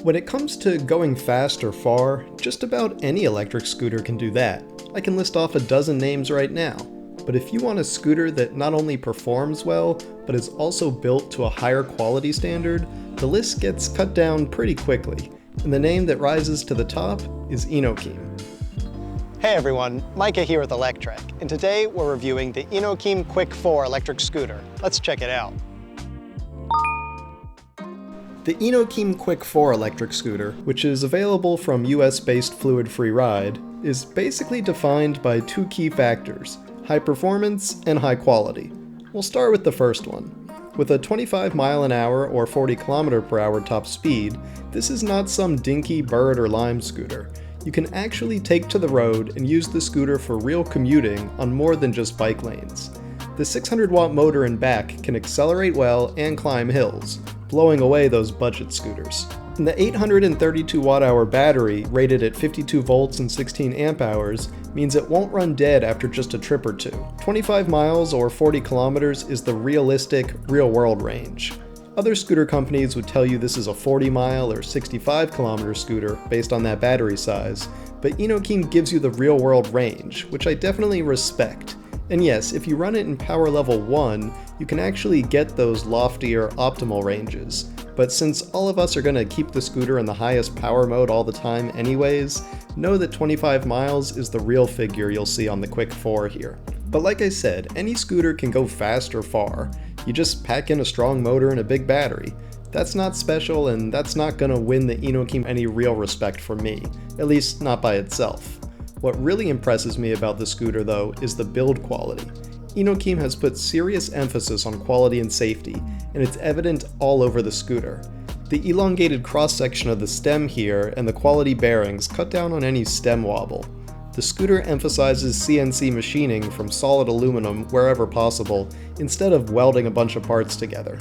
When it comes to going fast or far, just about any electric scooter can do that. I can list off a dozen names right now. But if you want a scooter that not only performs well, but is also built to a higher quality standard, the list gets cut down pretty quickly. And the name that rises to the top is Inokim. Hey everyone, Micah here with Electrek, and today we're reviewing the Inokim Quick 4 electric scooter. Let's check it out. The Inokim Quick 4 electric scooter, which is available from US-based Fluid Free Ride, is basically defined by two key factors: high performance and high quality. We'll start with the first one. With a 25 mile an hour or 40 km per hour top speed, this is not some dinky bird or lime scooter. You can actually take to the road and use the scooter for real commuting on more than just bike lanes. The 600-watt motor in back can accelerate well and climb hills, blowing away those budget scooters. And the 832 watt-hour battery, rated at 52 volts and 16 amp hours, means it won't run dead after just a trip or two. 25 miles or 40 kilometers is the realistic, real-world range. Other scooter companies would tell you this is a 40 mile or 65 kilometer scooter based on that battery size, but Inokim gives you the real-world range, which I definitely respect. And yes, if you run it in power level 1, you can actually get those loftier optimal ranges. But since all of us are going to keep the scooter in the highest power mode all the time anyways, know that 25 miles is the real figure you'll see on the Quick 4 here. But like I said, any scooter can go fast or far. You just pack in a strong motor and a big battery. That's not special, and that's not going to win the Inokim any real respect from me, at least not by itself. What really impresses me about the scooter though is the build quality. Inokim has put serious emphasis on quality and safety, and it's evident all over the scooter. The elongated cross-section of the stem here and the quality bearings cut down on any stem wobble. The scooter emphasizes CNC machining from solid aluminum wherever possible, instead of welding a bunch of parts together.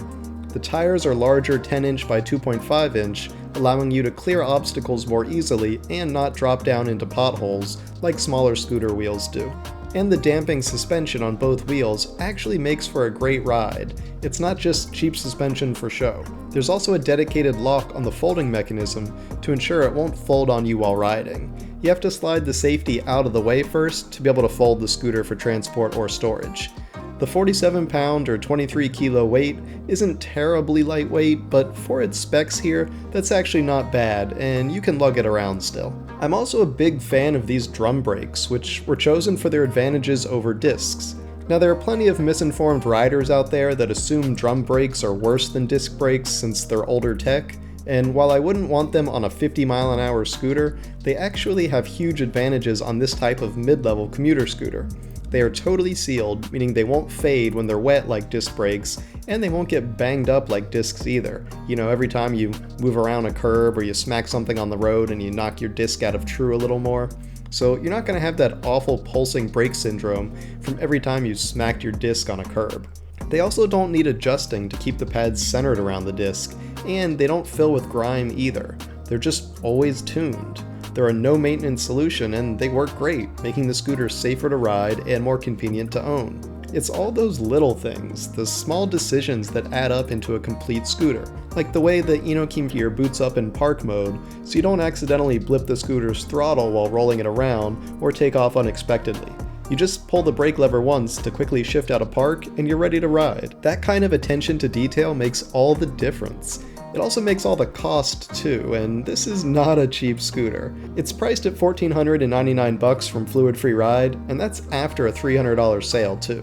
The tires are larger 10-inch by 2.5 inch, allowing you to clear obstacles more easily and not drop down into potholes like smaller scooter wheels do. And the damping suspension on both wheels actually makes for a great ride. It's not just cheap suspension for show. There's also a dedicated lock on the folding mechanism to ensure it won't fold on you while riding. You have to slide the safety out of the way first to be able to fold the scooter for transport or storage. The 47-pound or 23-kilo weight isn't terribly lightweight, but for its specs here, that's actually not bad, and you can lug it around still. I'm also a big fan of these drum brakes, which were chosen for their advantages over discs. Now, there are plenty of misinformed riders out there that assume drum brakes are worse than disc brakes since they're older tech, and while I wouldn't want them on a 50-mile-an-hour scooter, they actually have huge advantages on this type of mid-level commuter scooter. They are totally sealed, meaning they won't fade when they're wet like disc brakes, and they won't get banged up like discs either. You know, every time you move around a curb or you smack something on the road and you knock your disc out of true a little more. So you're not going to have that awful pulsing brake syndrome from every time you smacked your disc on a curb. They also don't need adjusting to keep the pads centered around the disc, and they don't fill with grime either. They're just always tuned. They're a no-maintenance solution, and they work great, making the scooter safer to ride and more convenient to own. It's all those little things, the small decisions that add up into a complete scooter, like the way the Inokim gear boots up in park mode so you don't accidentally blip the scooter's throttle while rolling it around or take off unexpectedly. You just pull the brake lever once to quickly shift out of park and you're ready to ride. That kind of attention to detail makes all the difference. It also makes all the cost too, and this is not a cheap scooter. It's priced at $1,499 from Fluid Free Ride, and that's after a $300 sale too.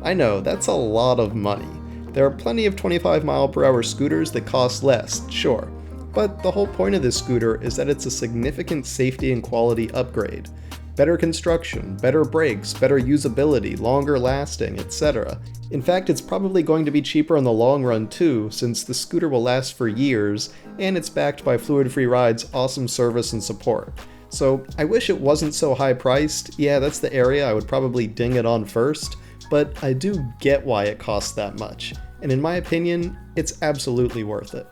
I know, that's a lot of money. There are plenty of 25 mile per hour scooters that cost less, sure, but the whole point of this scooter is that it's a significant safety and quality upgrade. Better construction, better brakes, better usability, longer lasting, etc. In fact, it's probably going to be cheaper in the long run too, since the scooter will last for years, and it's backed by Fluid Free Ride's awesome service and support. So I wish it wasn't so high priced. Yeah, that's the area I would probably ding it on first, but I do get why it costs that much. And in my opinion, it's absolutely worth it.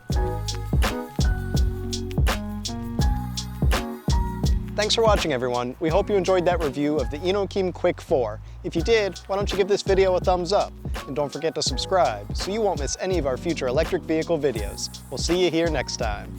Thanks for watching, everyone. We hope you enjoyed that review of the Inokim Quick 4. If you did, why don't you give this video a thumbs up? And don't forget to subscribe so you won't miss any of our future electric vehicle videos. We'll see you here next time.